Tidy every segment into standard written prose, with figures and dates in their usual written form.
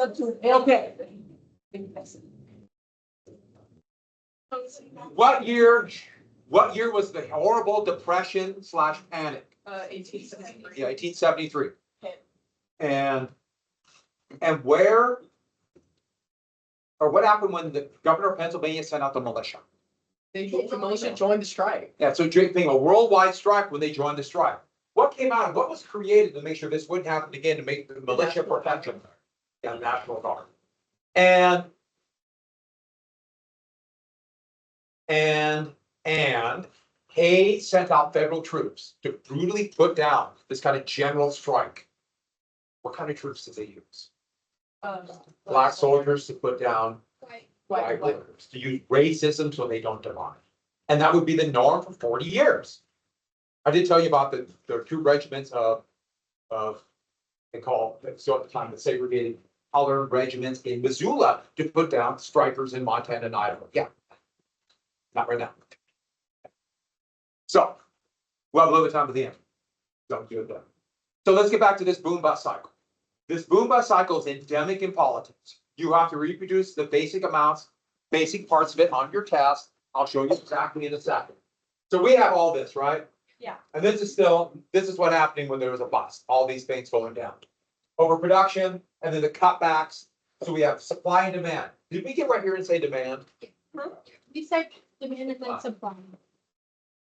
Okay. What year was the horrible depression / panic? 1873. Yeah, 1873. And where, or what happened when the governor of Pennsylvania sent out the militia? The militia joined the strike. Yeah, so a worldwide strike when they joined the strike. What came out of, what was created to make sure this wouldn't happen again, to make the militia protection? Yeah, the National Guard. And Hayes sent out federal troops to brutally put down this kind of general strike. What kind of troops did they use? Black soldiers to put down white workers, to use racism so they don't divide. And that would be the norm for 40 years. I did tell you about the two regiments of they call, so at the time, the segregated color regiments in Missoula to put down strikers in Montana and Idaho. Yeah. Not right now. So, we'll have a little bit of time at the end. Don't do it then. So let's get back to this boom bust cycle. This boom bust cycle is endemic in politics. You have to reproduce the basic amounts, basic parts of it on your test. I'll show you exactly in a second. So we have all this, right? Yeah. And this is what's happening when there was a bust. All these things going down. Overproduction, and then the cutbacks. So we have supply and demand. Did we get right here and say demand? We said demand and then supply.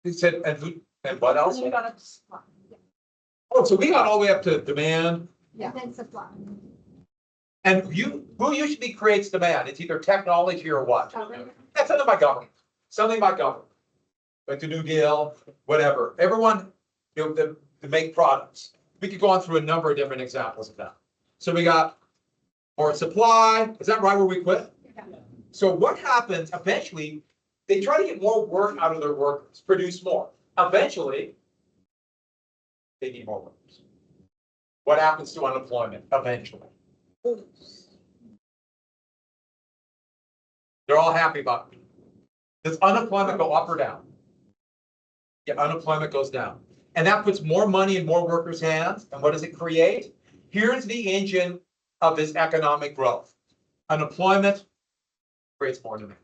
We said, and what else? And we got up to supply. Oh, so we got all the way up to demand. And then supply. And who usually creates demand? It's either technology or what? Government. That's something by government. Something by government. Like the New Deal, whatever. Everyone, to make products. We could go on through a number of different examples of that. So we got more supply. Is that right where we quit? Yeah. So what happens eventually? They try to get more work out of their workers, produce more. Eventually, they need more workers. What happens to unemployment eventually? They're all happy about it. Does unemployment go up or down? Yeah, unemployment goes down. And that puts more money in more workers' hands. And what does it create? Here's the engine of this economic growth. Unemployment creates more demand.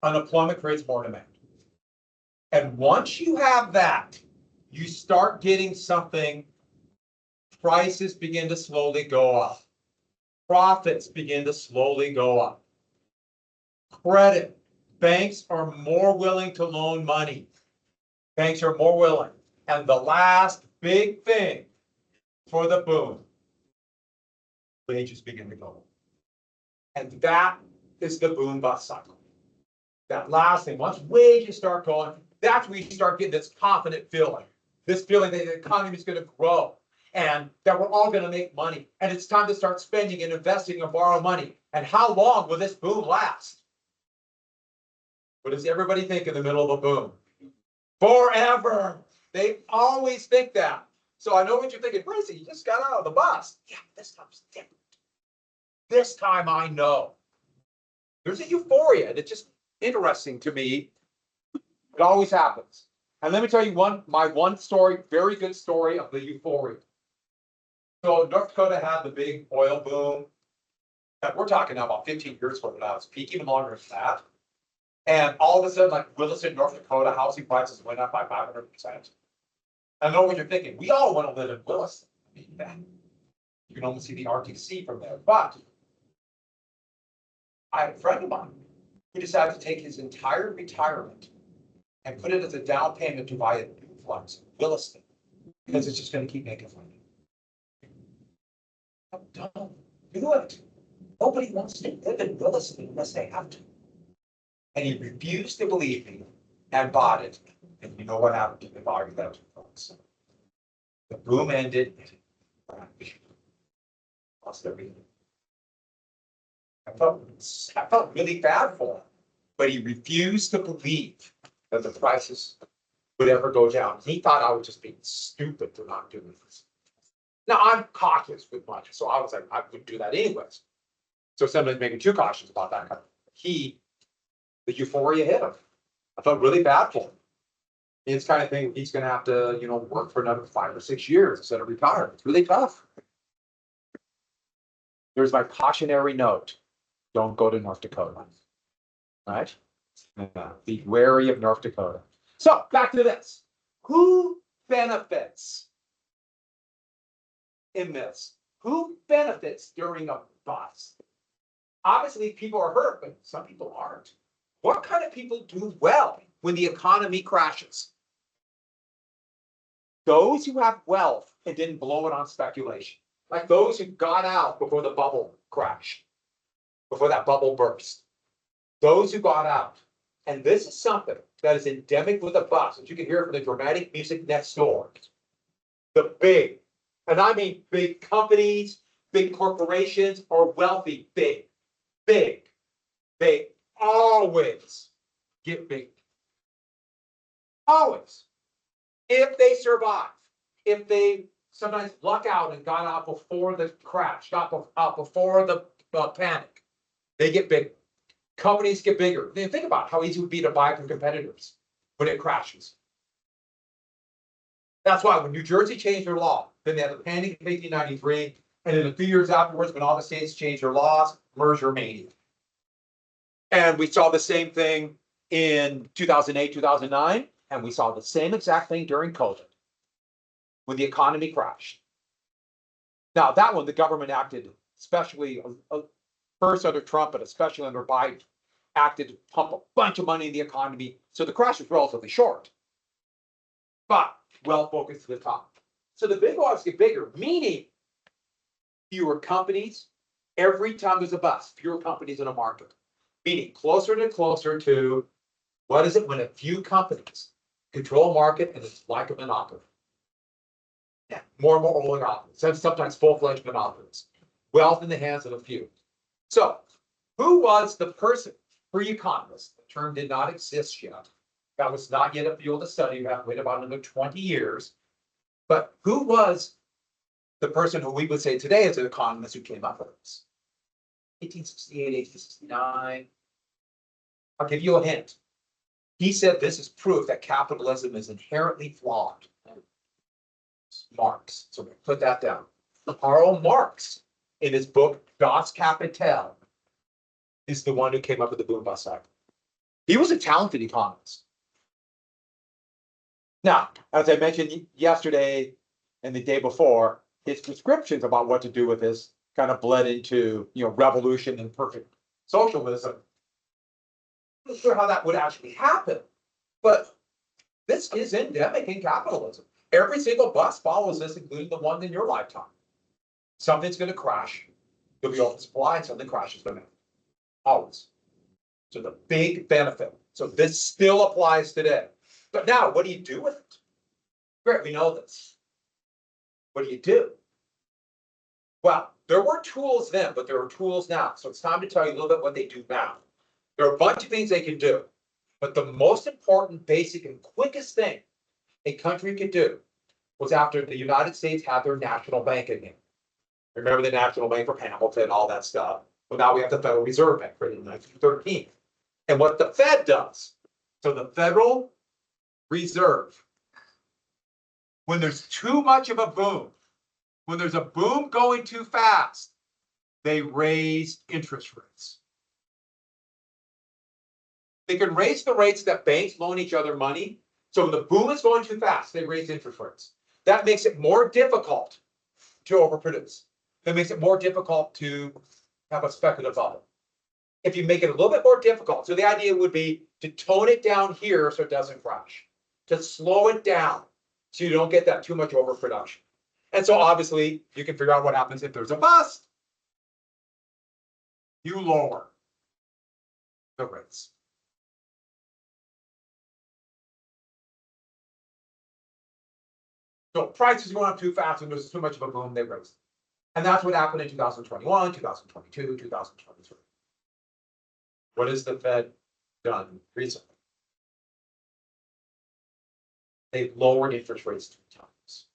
Unemployment creates more demand. And once you have that, you start getting something, prices begin to slowly go up. Profits begin to slowly go up. Credit, banks are more willing to loan money. Banks are more willing. And the last big thing for the boom, wages begin to go up. And that is the boom bust cycle. That last thing, once wages start going, that's when you start getting this confident feeling. This feeling that the economy is going to grow and that we're all going to make money. And it's time to start spending and investing and borrow money. And how long will this boom last? What does everybody think in the middle of a boom? Forever. They always think that. So I know what you're thinking, Bracey, you just got out of the bus. Yeah, this time's different. This time I know. There's a euphoria, and it's just interesting to me. It always happens. And let me tell you my one story, very good story of the euphoria. So North Dakota had the big oil boom. And we're talking now about 15 years ago now. It's peak, even longer than that. And all of a sudden, like Williston, North Dakota, housing prices went up by 500%. I know what you're thinking. We all want to live in Williston. I mean, you can almost see the RTC from there. But I have a friend of mine who decided to take his entire retirement and put it as a down payment to buy a duplex in Williston because it's just going to keep making money. Don't do it. Nobody wants to live in Williston unless they have to. And he refused to believe me and bought it. And you know what happened to the value of that duplex? The boom ended. Lost everything. I felt really bad for him, but he refused to believe that the prices would ever go down. He thought I was just being stupid for not doing this. Now I'm cautious with money, so I was like, I wouldn't do that anyways. So somebody's making too cautious about that kind of thing. The euphoria hit him. I felt really bad for him. It's kind of thing he's going to have to, work for another 5 or 6 years instead of retire. It's really tough. There's my cautionary note. Don't go to North Dakota. Right? Be wary of North Dakota. So back to this. Who benefits in this? Who benefits during a bust? Obviously, people are hurt, but some people aren't. What kind of people do well when the economy crashes? Those who have wealth and didn't blow it on speculation, like those who got out before the bubble crashed, before that bubble burst. Those who got out. And this is something that is endemic with a bust, as you can hear from the dramatic music next door. The big, and I mean big companies, big corporations, or wealthy, big, they always get big. Always. If they survive, if they sometimes luck out and got out before the crash, got out before the panic, they get big. Companies get bigger. Think about how easy it would be to buy from competitors when it crashes. That's why when New Jersey changed their law, then they had the panic in 1893, and then a few years afterwards, when all the states changed their laws, merger mania. And we saw the same thing in 2008, 2009, and we saw the same exact thing during COVID, when the economy crashed. Now, that one, the government acted, especially first under Trump, but especially under Biden, acted to pump a bunch of money in the economy. So the crash was relatively short, but well focused to the top. So the big ones get bigger, meaning fewer companies. Every time there's a bust, fewer companies in a market, meaning closer to what is it when a few companies control a market and it's like a monopoly. Yeah, more and more oligopolies, sometimes full-fledged monopolies. Wealth in the hands of a few. So, who was the person, pre-economist? The term did not exist yet. That was not yet a field of study. You have to wait about another 20 years. But who was the person who we would say today is an economist who came up with this? 1868, 1869. I'll give you a hint. He said this is proof that capitalism is inherently flawed. Marx. So we put that down. Karl Marx, in his book Das Kapital, is the one who came up with the boom bust cycle. He was a talented economist. Now, as I mentioned yesterday and the day before, his descriptions about what to do with this kind of bled into, revolution and perfect socialism. I'm not sure how that would actually happen, but this is endemic in capitalism. Every single bust follows this, including the one in your lifetime. Something's going to crash. There'll be oversupply and something crashes demand. Always. So the big benefit. So this still applies today. But now, what do you do with it? Great, we know this. What do you do? Well, there were tools then, but there are tools now. So it's time to tell you a little bit what they do now. There are a bunch of things they can do. But the most important, basic, and quickest thing a country could do was after the United States had their national bank again. Remember the National Bank for Hamilton, all that stuff. Well, now we have the Federal Reserve Bank for 1913. And what the Fed does, so the Federal Reserve, when there's too much of a boom, when there's a boom going too fast, they raise interest rates. They can raise the rates that banks loan each other money. So when the boom is going too fast, they raise interest rates. That makes it more difficult to overproduce. That makes it more difficult to have a speculative bubble. If you make it a little bit more difficult, so the idea would be to tone it down here so it doesn't crash, to slow it down so you don't get that too much overproduction. And so obviously you can figure out what happens if there's a bust. You lower the rates. So prices going up too fast and there's too much of a boom, they raise. And that's what happened in 2021, 2022, 2023. What has the Fed done recently? They've lowered interest rates 2 times.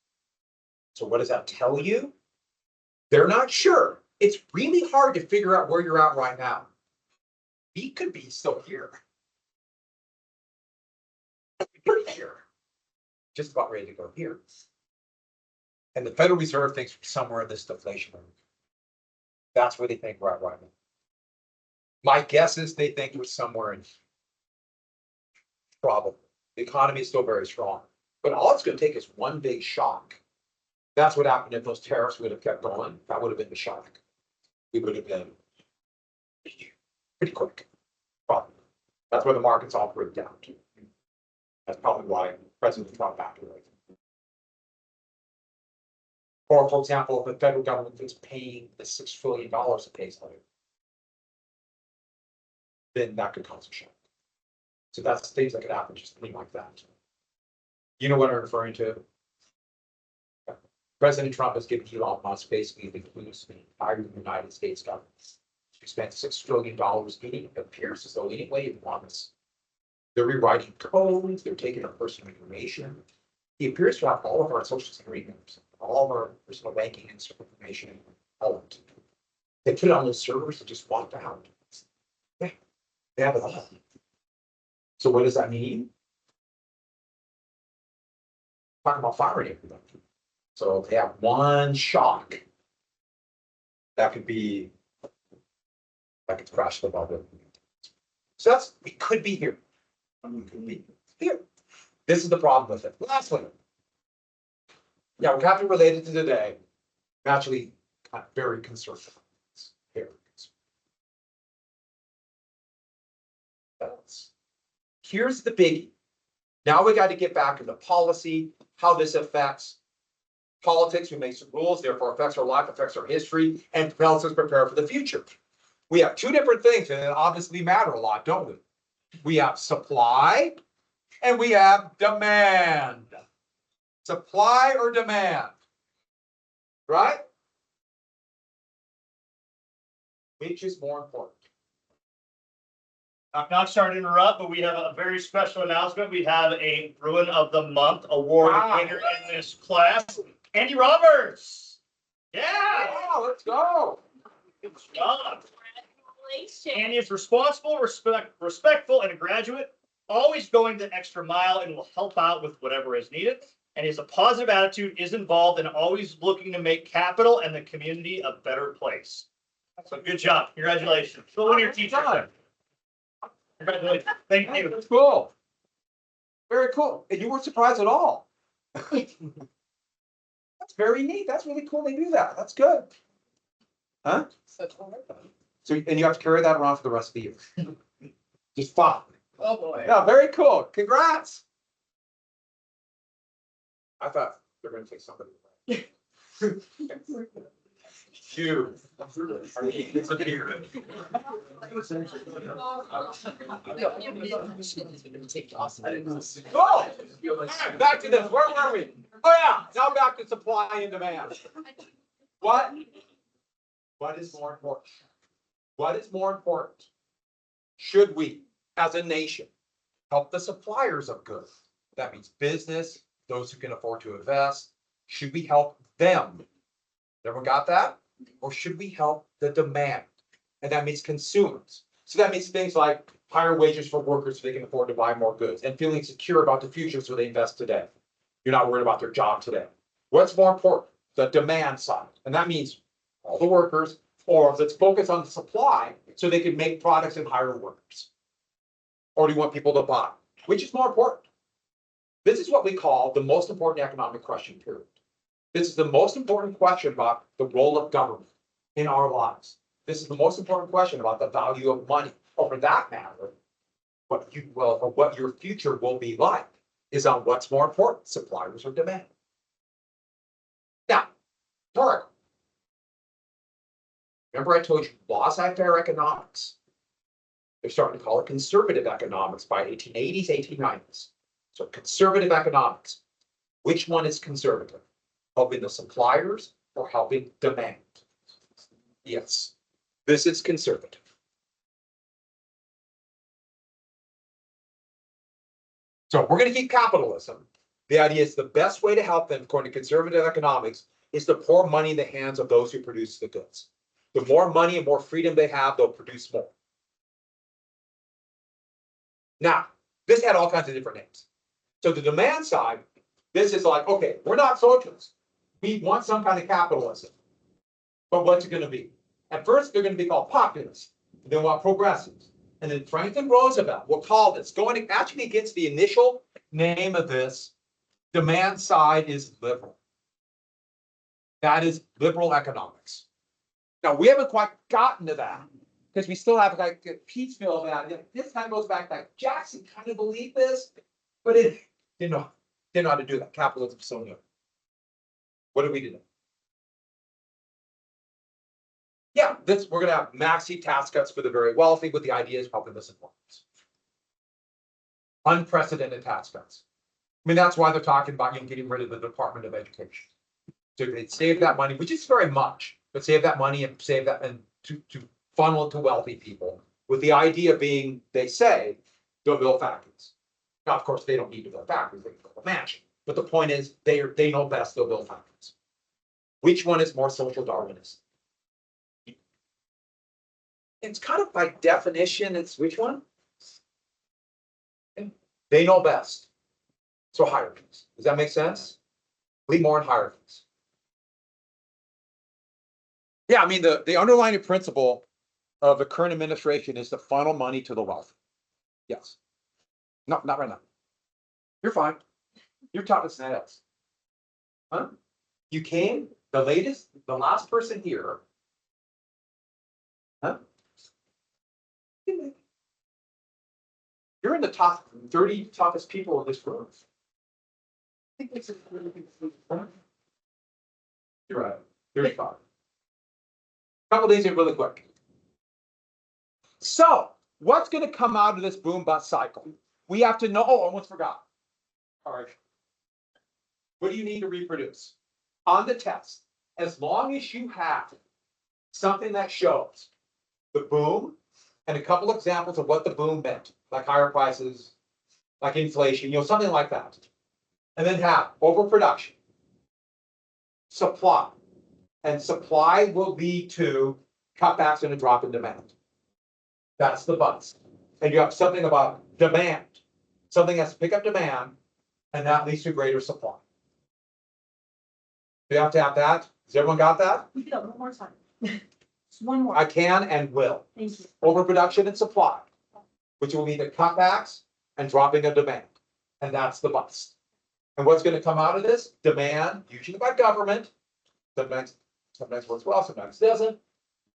So what does that tell you? They're not sure. It's really hard to figure out where you're at right now. We could be still here. Pretty sure. Just about ready to go here. And the Federal Reserve thinks we're somewhere in this deflation. That's where they think right now. My guess is they think we're somewhere in trouble. The economy is still very strong, but all it's gonna take is one big shock. That's what happened if those tariffs would have kept going. That would have been the shock. We would have been pretty quick. Probably. That's where the markets all broke down to. That's probably why President Trump backed away. Or, for example, if the federal government is paying the $6 trillion it pays later, then that could cause a shock. So that's things that could happen, just things like that. You know what I'm referring to? President Trump has given Elon Musk basically the clues to the entire United States government. He spent $6 trillion getting it appears as though anyway he wants. They're rewriting codes, they're taking our personal information. He appears to have all of our social security numbers, all of our personal banking and stuff information, all of it. They put it on those servers and just walked out. Yeah, they have it all. So what does that mean? Talking about firing everybody. So if they have one shock, that could be, that could crash the bubble. So that's, we could be here. We could be here. This is the problem with it. Last one. Yeah, we have to relate it to today. I'm actually very conservative. Very conservative. Here's the biggie. Now we got to get back into policy, how this affects politics. We make some rules, therefore affects our life, affects our history, and helps us prepare for the future. We have two different things that obviously matter a lot, don't we? We have supply and we have demand. Supply or demand, right? Which is more important? I'm not sorry to interrupt, but we have a very special announcement. We have a Bruin of the Month award winner in this class, Andy Roberts. Yeah. Wow, let's go. Good job. Andy is responsible, respectful, and a graduate, always going the extra mile and will help out with whatever is needed. And he has a positive attitude, is involved, and always looking to make capital and the community a better place. So good job. Congratulations. Still one of your teachers. Congratulations. Thank you. That's cool. Very cool. And you weren't surprised at all. That's very neat. That's really cool they do that. That's good. Huh? So, and you have to carry that around for the rest of the year. Just fun. Oh, boy. Yeah, very cool. Congrats. I thought they were going to take somebody away. You are disappeared. Oh, back to this. Where were we? Oh yeah, now back to supply and demand. What is more important? What is more important? Should we, as a nation, help the suppliers of goods? That means business, those who can afford to invest. Should we help them? Everyone got that? Or should we help the demand? And that means consumers. So that means things like higher wages for workers so they can afford to buy more goods and feeling secure about the future so they invest today. You're not worried about their job today. What's more important? The demand side. And that means all the workers, or let's focus on the supply so they can make products and hire workers. Or do you want people to buy? Which is more important? This is what we call the most important economic question, period. This is the most important question about the role of government in our lives. This is the most important question about the value of money, or for that matter, what your future will be like is on what's more important, suppliers or demand. Now, Tarek, remember I told you laissez-faire economics. They're starting to call it conservative economics by 1880s, 1890s. So conservative economics. Which one is conservative? Helping the suppliers or helping demand? Yes, this is conservative. So if we're going to keep capitalism, the idea is the best way to help them, according to conservative economics, is to pour money in the hands of those who produce the goods. The more money and more freedom they have, they'll produce more. Now, this had all kinds of different names. So the demand side, this is like, okay, we're not socialists. We want some kind of capitalism. But what's it going to be? At first, they're gonna be called populists, and then we'll have progressives. And then Franklin Roosevelt will call this, going actually against the initial name of this, demand side is liberal. That is liberal economics. Now, we haven't quite gotten to that, because we still have like piecemeal of that. This kind of goes back, like Jackson kind of believed this, but it didn't know how to do that. Capitalism so new. What do we do? Yeah, we're gonna have massive tax cuts for the very wealthy with the idea of helping the supporters. Unprecedented tax cuts. I mean, that's why they're talking about getting rid of the Department of Education. So they save that money, which is very much, but save that money and save that and to funnel it to wealthy people, with the idea being, they say, they'll build factories. Now, of course, they don't need to build factories, they can build a mansion. But the point is, they know best, they'll build factories. Which one is more social Darwinist? It's kind of by definition, it's which one? They know best. So hierarchies. Does that make sense? Believe more in hierarchies. Yeah, I mean, the underlying principle of the current administration is to funnel money to the wealthy. Yes. No, not right now. You're fine. You're tough as nails. Huh? You came, the last person here. Huh? You're in the top 30 toughest people in this room. I think this is really good. You're right. 35. Couple days in really quick. So, what's going to come out of this boom bust cycle? We have to know. Oh, I almost forgot. All right. What do you need to reproduce? On the test, as long as you have something that shows the boom and a couple examples of what the boom meant, like higher prices, like inflation, something like that. And then have overproduction, supply, and supply will lead to cutbacks and a drop in demand. That's the bust. And you have something about demand. Something has to pick up demand, and that leads to greater supply. You have to have that. Has everyone got that? We do that one more time. Just one more. I can and will. Thank you. Overproduction and supply, which will lead to cutbacks and dropping of demand. And that's the bust. And what's going to come out of this? Demand, usually by government. Sometimes works well, sometimes doesn't.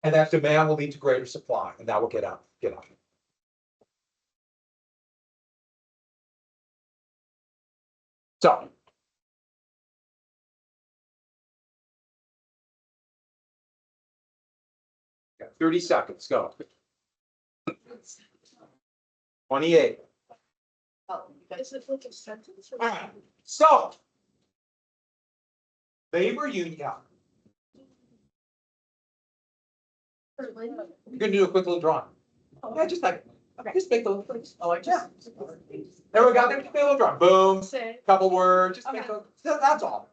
And that demand will lead to greater supply, and that will get out. So. Got 30 seconds, go. 28. Is it like a sentence? All right, so. Labor union. You're gonna do a quick little drawing. Yeah, just like, just make a little, Oh, I just. everyone got there, just make a little drawing, boom, Say, couple words, just make Okay. that's all.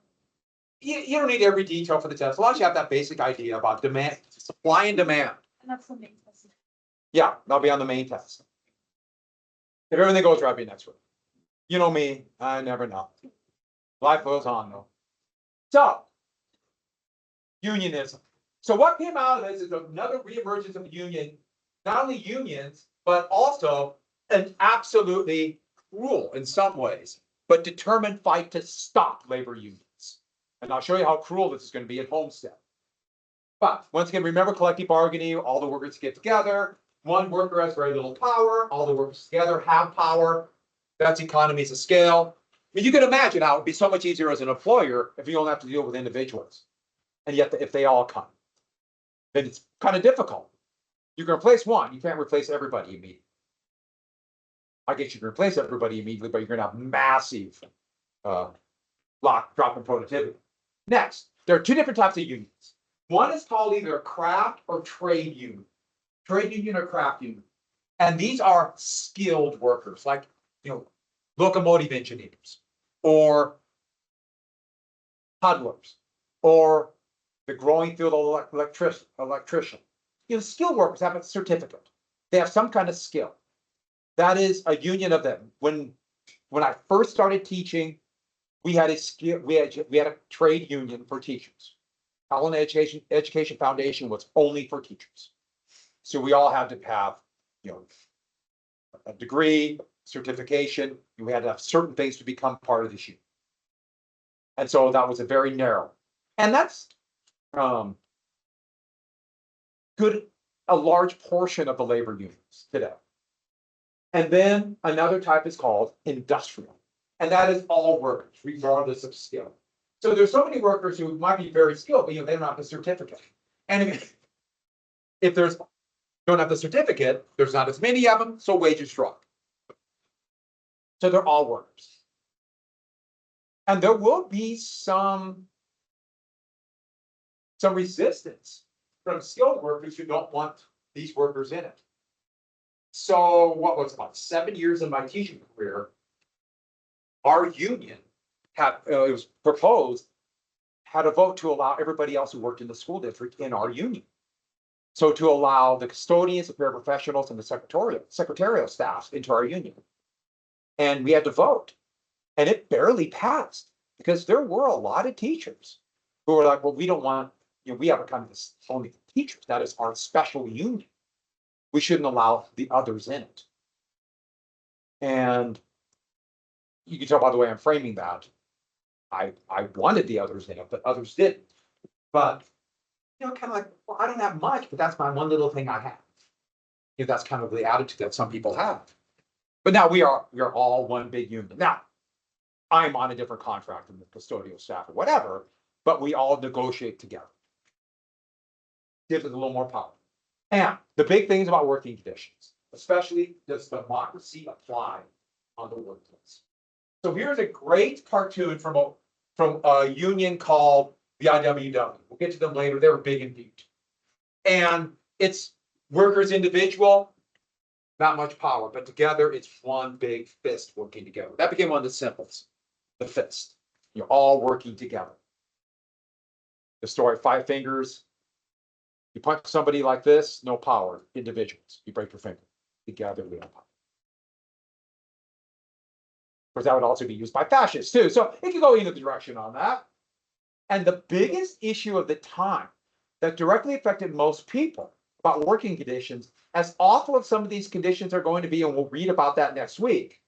You don't need every detail for the test, as long as you have that basic idea about demand, supply and demand. and that's the main question. Yeah, that'll be on the main test. If everything goes right, I'll be next week. You know me, I never know. Life goes on though. So, unionism. So what came out of this is another reemergence of union, not only unions, but also an absolutely cruel in some ways, but determined fight to stop labor unions. And I'll show you how cruel this is going to be at Homestead. But once again, remember collective bargaining, all the workers get together. One worker has very little power, all the workers together have power. That's economies of scale. I mean, you can imagine how it'd be so much easier as an employer if you don't have to deal with individuals. And yet, if they all come, then it's kind of difficult. You can replace one, you can't replace everybody immediately. I guess you can replace everybody immediately, but you're going to have massive drop in productivity. Next, there are two different types of unions. One is called either a craft or trade union. Trade union or craft union. And these are skilled workers, like locomotive engineers, or puddlers, or the growing field of electrician. Skilled workers have a certificate. They have some kind of skill. That is a union of them. When I first started teaching, we had a trade union for teachers. Allen Education Foundation was only for teachers. So we all had to have, you know, a degree, certification, you had to have certain things to become part of this union. And so that was a very narrow, and that's good, a large portion of the labor unions today. And then another type is called industrial, and that is all workers, regardless of skill. So there's so many workers who might be very skilled, but they don't have the certificate. And if don't have the certificate, there's not as many of them, so wages drop. So they're all workers. And there will be some resistance from skilled workers who don't want these workers in it. So what was about 7 years of my teaching career, our union had, it was proposed, had a vote to allow everybody else who worked in the school district in our union. So to allow the custodians, the paraprofessionals, and the secretarial staff into our union. And we had to vote. And it barely passed because there were a lot of teachers who were like, well, we don't want, we have a kind of this only teachers. That is our special union. We shouldn't allow the others in it. And you can tell by the way I'm framing that, I wanted the others in it, but others didn't. But, kind of like, well, I don't have much, but that's my one little thing I have. That's kind of the attitude that some people have. But now we are all one big union. Now, I'm on a different contract than the custodial staff or whatever, but we all negotiate together. Gives us a little more power. And the big things about working conditions, especially does democracy apply on the workplace? So here's a great cartoon from a union called the IWW. We'll get to them later. They were big in Butte. And it's workers individual, not much power, but together it's one big fist working together. That became one of the symbols, the fist. You're all working together. The story, 5 fingers. You punch somebody like this, no power, individuals. You break your finger. Together we have power. Of course, that would also be used by fascists too. So it could go either direction on that. And the biggest issue of the time that directly affected most people about working conditions, as awful as some of these conditions are going to be, and we'll read about that next week,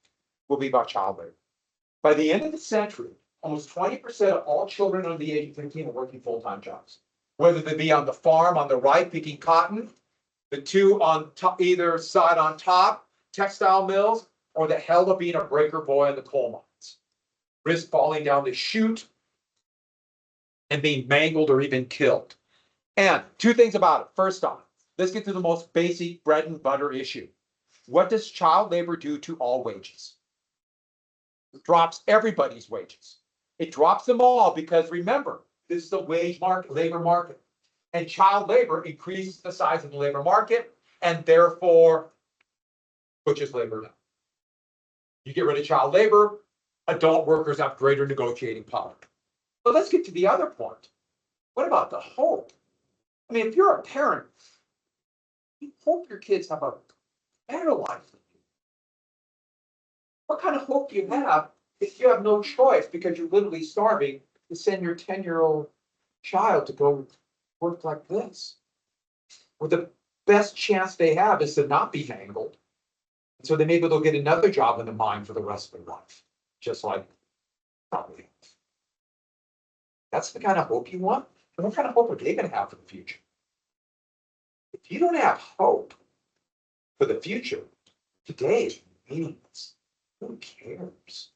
will be about child labor. By the end of the century, almost 20% of all children under the age of 15 are working full-time jobs. Whether they be on the farm on the right picking cotton, the two on top, either side on top, textile mills, or the hell of being a breaker boy in the coal mines. Risk falling down the chute and being mangled or even killed. And 2 things about it. First off, let's get to the most basic bread and butter issue. What does child labor do to all wages? It drops everybody's wages. It drops them all because remember, this is the wage market, labor market. And child labor increases the size of the labor market and therefore pushes labor down. You get rid of child labor, adult workers have greater negotiating power. But let's get to the other point. What about the hope? I mean, if you're a parent, you hope your kids have a better life than you. What kind of hope do you have if you have no choice because you're literally starving to send your 10-year-old child to go work like this? Where the best chance they have is to not be mangled. So then maybe they'll get another job in the mine for the rest of their life. Just like probably. That's the kind of hope you want. And what kind of hope are they going to have for the future? If you don't have hope for the future, today is meaningless. Who cares?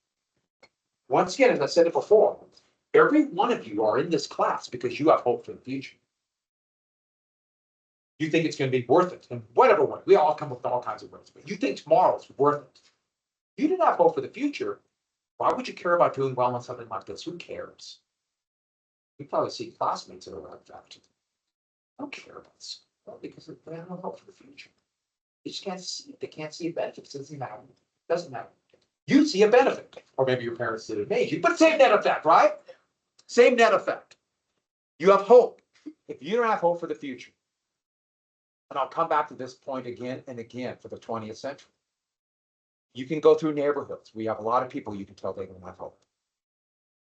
Once again, as I said it before, every one of you are in this class because you have hope for the future. You think it's going to be worth it in whatever way. We all come up with all kinds of ways, but you think tomorrow is worth it. If you didn't have hope for the future, why would you care about doing well on something like this? Who cares? You probably see classmates that are like that. I don't care about this. Well, because they have no hope for the future. They just can't see it. They can't see a benefit. It doesn't matter. It doesn't matter. You see a benefit, or maybe your parents did it made you, but same net effect, right? Same net effect. You have hope. If you don't have hope for the future, and I'll come back to this point again and again for the 20th century. You can go through neighborhoods. We have a lot of people you can tell they don't have hope.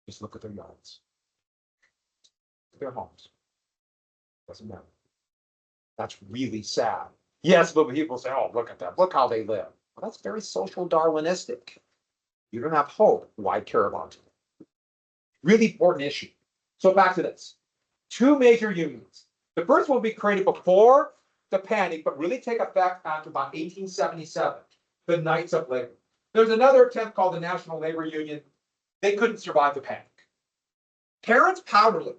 Just look at their yards. their homes. Doesn't matter. That's really sad. Yes, but people say, oh, look at them, look how they live. Well, that's very social Darwinistic. You don't have hope, why care about it? Really important issue. So back to this. Two major unions. The first one will be created before the panic, but really take effect after about 1877, the Knights of Labor. There's another attempt called the National Labor Union. They couldn't survive the panic. Terrence Powderly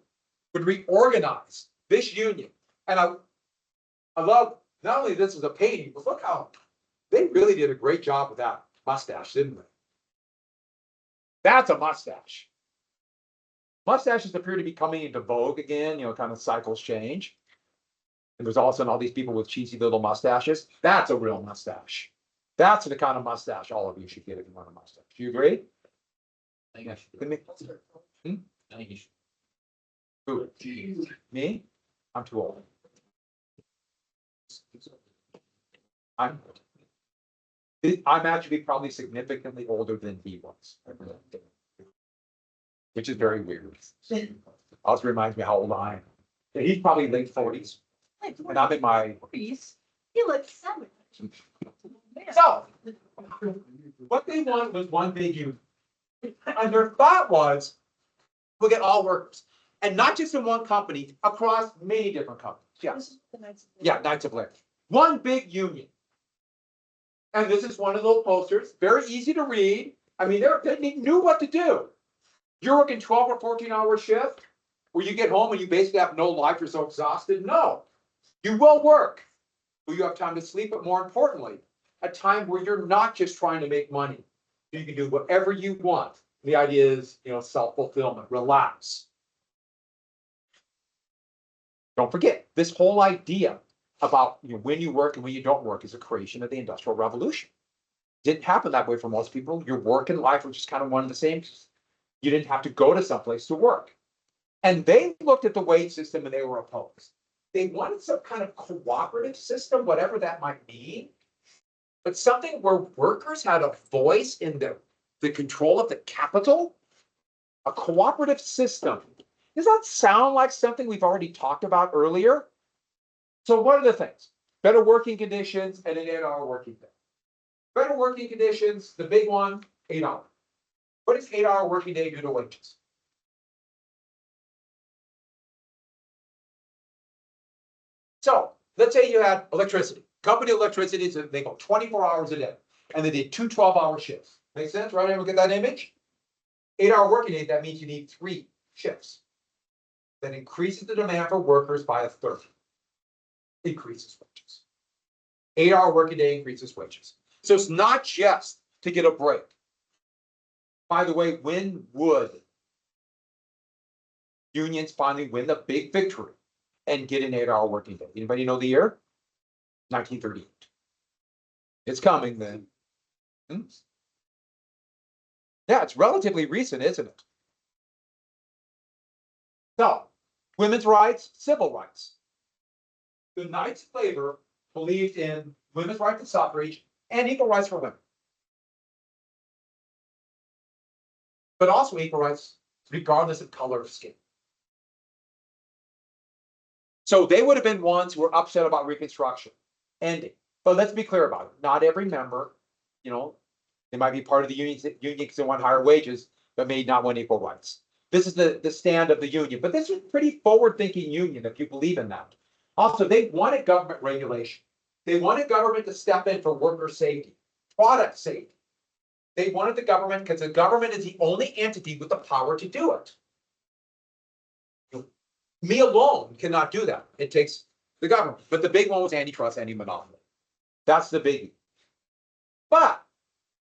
would reorganize this union. And I love, not only this is a painting, but look how they really did a great job with that mustache, didn't they? That's a mustache. Mustaches appear to be coming into vogue again, kind of cycles change. And there's all of a sudden all these people with cheesy little mustaches. That's a real mustache. That's the kind of mustache all of you should get if you want a mustache. Do you agree? I think I should. Hmm? I think you should. Who? Me? I'm too old. I'm actually probably significantly older than he was. Which is very weird. Also reminds me how old I am. Yeah, he's probably late 40s. And I'm in my. He looks 7. So, what they wanted was one big union. And their thought was, we'll get all workers. And not just in one company, across many different companies. Yeah. Yeah, Knights of Labor. One big union. And this is one of those posters, very easy to read. I mean, they knew what to do. You're working 12 or 14-hour shift where you get home and you basically have no life, you're so exhausted. No, you will work. Will you have time to sleep? But more importantly, a time where you're not just trying to make money. You can do whatever you want. The idea is, self-fulfillment, relax. Don't forget, this whole idea about when you work and when you don't work is a creation of the Industrial Revolution. Didn't happen that way for most people. Your work and life were just kind of one and the same. You didn't have to go to someplace to work. And they looked at the wage system and they were opposed. They wanted some kind of cooperative system, whatever that might mean, but something where workers had a voice in the control of the capital, a cooperative system. Does that sound like something we've already talked about earlier? So what are the things? Better working conditions and an 8-hour working day. Better working conditions, the big one, 8 hours. What does 8-hour working day do to wages? So let's say you had electricity. Company electricity, they go 24 hours a day, and they did 2 12-hour shifts. Make sense, right? Everyone get that image? 8-hour working day, that means you need 3 shifts. That increases the demand for workers by 1/3. Increases wages. 8-hour working day increases wages. So it's not just to get a break. By the way, when would unions finally win the big victory and get an 8-hour working day? Anybody know the year? 1938. It's coming then. Yeah, it's relatively recent, isn't it? So, women's rights, civil rights. The Knights of Labor believed in women's right to suffrage and equal rights for women. But also equal rights regardless of color of skin. So they would have been ones who were upset about Reconstruction ending. But let's be clear about it. Not every member, they might be part of the union because they want higher wages, but may not want equal rights. This is the stand of the union. But this is a pretty forward-thinking union, if you believe in that. Also, they wanted government regulation. They wanted government to step in for worker safety, product safety. They wanted the government because the government is the only entity with the power to do it. Me alone cannot do that. It takes the government. But the big one was antitrust, anti-monopoly. That's the biggie. But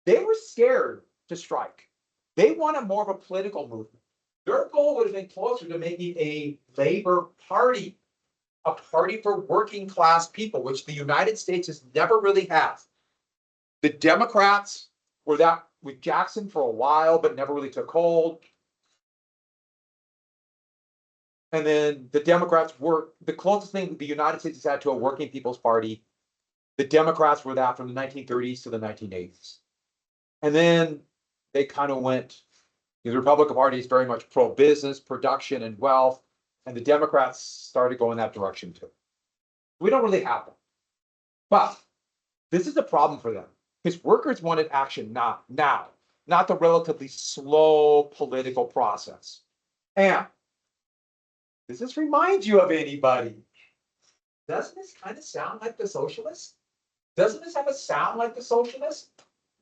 they were scared to strike. They wanted more of a political movement. Their goal would have been closer to making a labor party, a party for working class people, which the United States has never really had. The Democrats were that with Jackson for a while, but never really took hold. And then the Democrats were the closest thing the United States has had to a working people's party. The Democrats were that from the 1930s to the 1980s. And then they kind of went, the Republican Party is very much pro-business, production, and wealth. And the Democrats started going that direction too. We don't really have them. But this is a problem for them because workers wanted action now, not the relatively slow political process. And does this remind you of anybody? Doesn't this kind of sound like the socialists? Doesn't this have a sound like the socialists?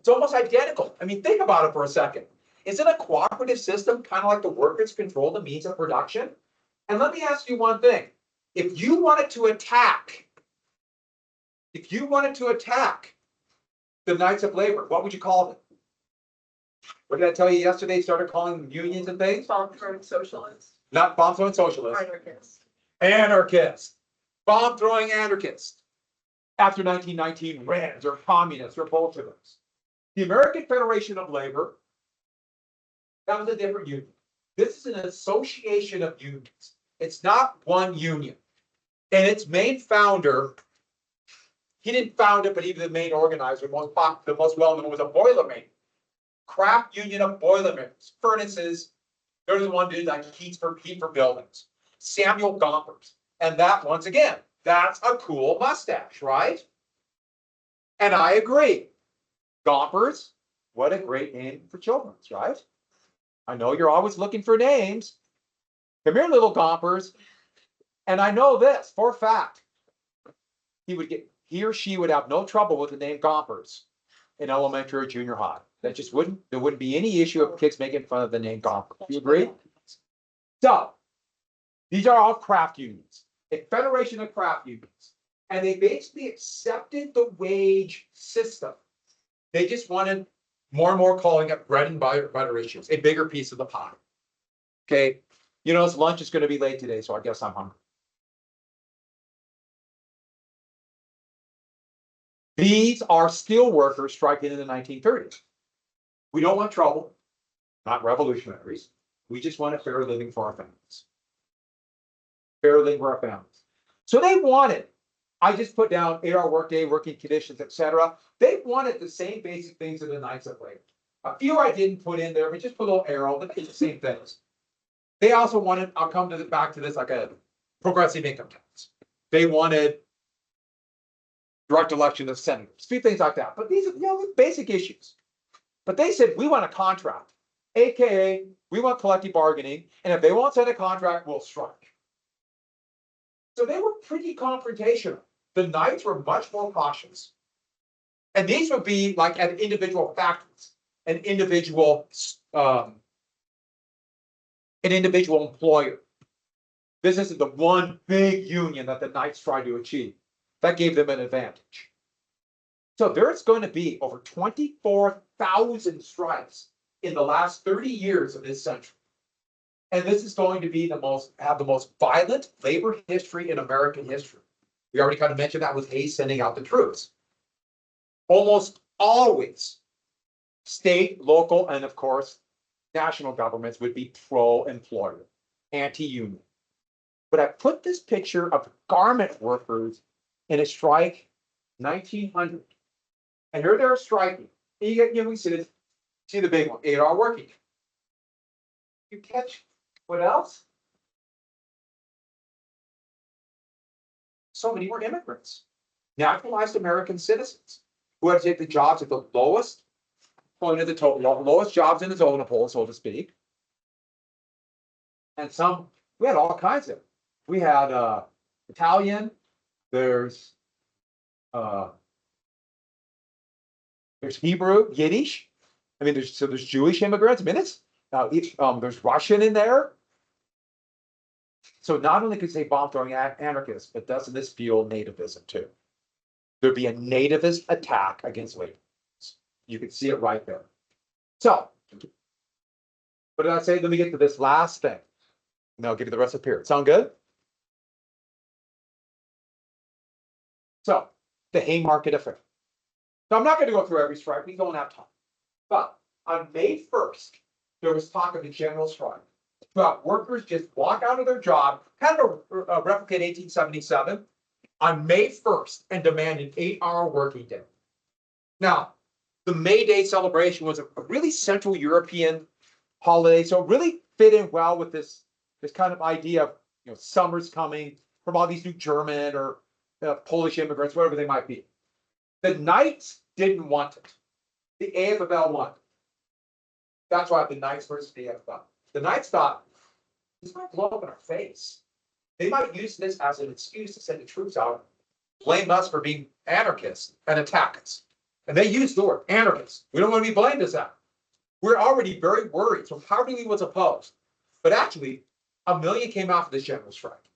It's almost identical. I mean, think about it for a second. Isn't a cooperative system kind of like the workers control the means of production? And let me ask you one thing. If you wanted to attack the Knights of Labor, what would you call them? What did I tell you yesterday? Started calling them unions and things? Bomb-throwing socialists, Not bomb throwing socialists. anarchists. Anarchists. Bomb throwing anarchists. After 1919, Reds or communists or Bolsheviks. The American Federation of Labor, that was a different union. This is an association of unions. It's not one union. And its main founder, he didn't found it, but he was the main organizer. The most well-known was a Boilermaker. Craft union of Boilermakers, furnaces. They're the one who did like heat for buildings. Samuel Gompers. And that, once again, that's a cool mustache, right? And I agree. Gompers, what a great name for children's, right? I know you're always looking for names. Come here, little Gompers. And I know this for a fact. He or she would have no trouble with the name Gompers in elementary or junior high. There wouldn't be any issue of kids making fun of the name Gompers. Do you agree? So, these are all craft unions, a federation of craft unions. And they basically accepted the wage system. They just wanted more and more calling it bread and butter issues, a bigger piece of the pie. Okay, you know, lunch is going to be late today, so I guess I'm hungry. These are steel workers striking in the 1930s. We don't want trouble, not revolutionaries. We just want a fair living for our families. Fair living for our families. So they wanted, I just put down 8-hour workday, working conditions, etc. They wanted the same basic things of the Knights of Labor. A few I didn't put in there, but just put a little arrow, but it's the same things. They also wanted, I'll come to back to this, like a progressive income tax. They wanted direct election of senators, a few things like that. But these are basic issues. But they said, we want a contract, AKA, we want collective bargaining, and if they won't send a contract, we'll strike. So they were pretty confrontational. The Knights were much more cautious. And these would be like at individual factories, an individual employer. This isn't the one big union that the Knights tried to achieve. That gave them an advantage. So there's going to be over 24,000 strikes in the last 30 years of this century. And this is going to be have the most violent labor history in American history. We already kind of mentioned that with Hayes sending out the troops. Almost always, state, local, and of course, national governments would be pro-employer, anti-union. But I put this picture of garment workers in a strike 1900. And here they're striking. We see the big one, 8-hour working. You catch what else? So many were immigrants, naturalized American citizens who had to take the jobs at the lowest point of the total, lowest jobs in the totem pole, so to speak. And we had all kinds of them. We had Italian, there's Hebrew, Yiddish. I mean, there's Jewish immigrants. I mean, there's Russian in there. So not only could say bomb throwing anarchists, but doesn't this fuel nativism too? There'd be a nativist attack against labor. You can see it right there. So, what did I say? Let me get to this last thing, and I'll give you the rest of the period. Sound good? So, the Haymarket Affair. So I'm not going to go through every strike. We don't have time. But on May 1st, there was talk of a general strike. But workers just walk out of their job, kind of replicate 1877, on May 1st and demand an 8-hour working day. Now, the May Day celebration was a really Central European holiday, so it really fit in well with this kind of idea of summer's coming from all these new German or Polish immigrants, whatever they might be. The Knights didn't want it. The AFL wanted it. That's why the Knights versus the AFL. The Knights thought, this might blow up in our face. They might use this as an excuse to send the troops out, blame us for being anarchists and attack us. And they used the word anarchists. We don't want to be blamed as that. We're already very worried. So Hartley was opposed. But actually, 1 million came out for this general strike,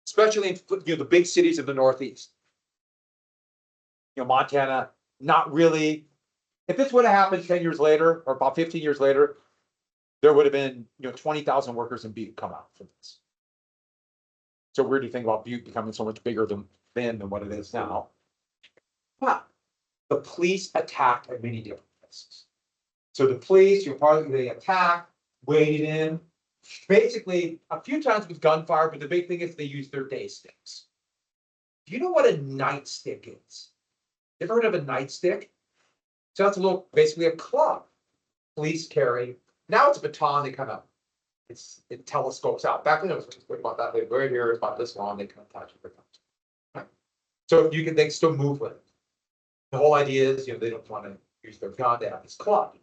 especially in the big cities of the Northeast. Montana, not really. If this would have happened 10 years later or about 15 years later, there would have been 20,000 workers in Butte come out for this. So weird to think about Butte becoming so much bigger than what it is now. But the police attacked at many different places. So the police, they attacked, waded in, basically a few times with gunfire, but the big thing is they used their day sticks. Do you know what a nightstick is? You ever heard of a nightstick? So that's basically a club police carry. Now it's a baton. They kind of, it telescopes out. Back then it was about that big. Right here is about this long. They kind of touch it. Right? So they still move with it. The whole idea is, they don't want to use their gun. They have this club.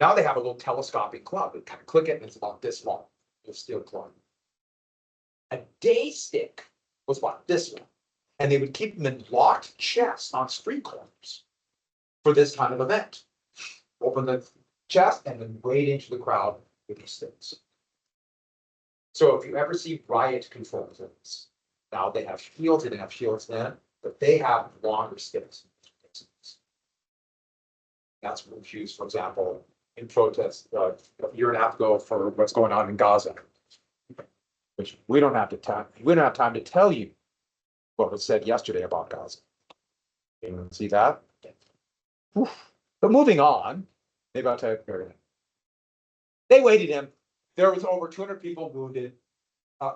Now they have a little telescopic club. They kind of click it and it's about this long. A steel club. A day stick was about this one. And they would keep them in locked chests on street corners for this kind of event. Open the chest and then wade into the crowd with these things. So if you ever see riot control things, now they have shields, they didn't have shields then, but they have longer sticks. That's what was used, for example, in protests a year and a half ago for what's going on in Gaza, which we don't have time to tell you what was said yesterday about Gaza. You see that? Whew. But moving on, maybe I'll tell you. They waited in. There was over 200 people wounded.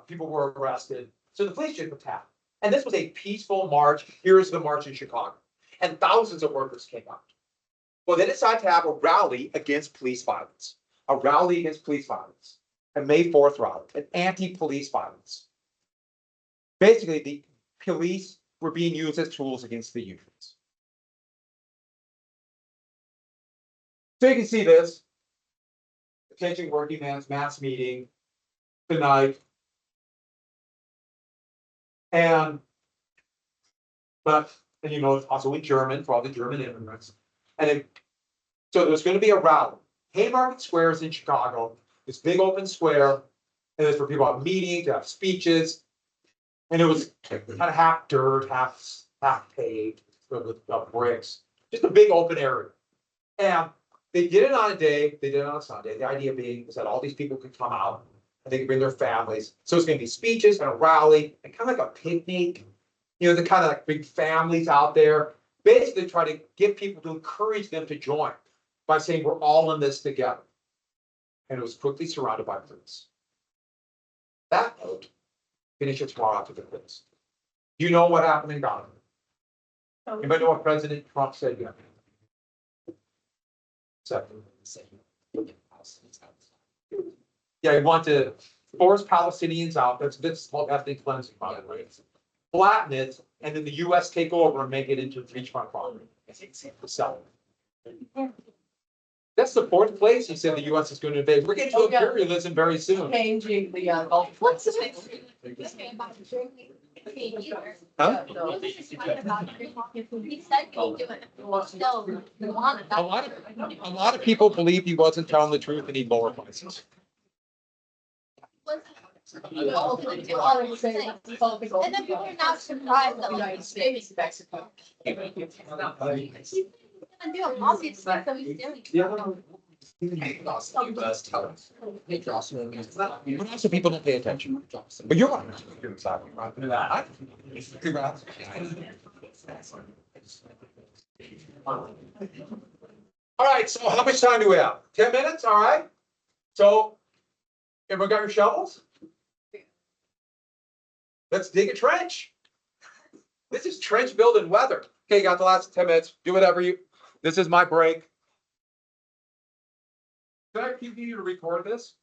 People were arrested. So the police didn't attack. And this was a peaceful march. Here's the march in Chicago. And thousands of workers came out. Well, they decided to have a rally against police violence. A rally against police violence. A May 4th rally. An anti-police violence. Basically, the police were being used as tools against the unions. So you can see this. Attention working man's mass meeting tonight. And it's also in German for all the German immigrants. So there's going to be a rally. Haymarket Square is in Chicago, this big open square, and it's for people to have meetings, to have speeches. And it was kind of half dirt, half paved with bricks, just a big open area. And they did it on a day, they did it on a Sunday. The idea being is that all these people could come out and they could bring their families. So it's going to be speeches and a rally and kind of like a picnic. The kind of like big families out there. Basically try to get people to encourage them to join by saying we're all in this together. And it was quickly surrounded by police. That vote finished tomorrow after the police. Do you know what happened in Ghana? Anybody know what President Trump said yet? Yeah, he wanted to force Palestinians out. That's called ethnic cleansing, by the way. Flatten it, and then the U.S. take over and make it into beachfront property. Sell it. That's the fourth place he said the U.S. is going to invade. We're getting to imperialism very soon. Changing the, What's the next? Huh? He said he would do it. Still, we want it. A lot of people believe he wasn't telling the truth and he lowered prices. And then people are now surprised that like United he's States, doing. Mexico. He's gonna do a obvious stuff that he's doing. But also people don't pay attention. But you're right. You're exactly right. Congrats. All right, so how much time do we have? 10 minutes, all right? So, everyone got your shovels? Let's dig a trench. This is trench building weather. Okay, you got the last 10 minutes. Do whatever this is my break. Can I continue to record this?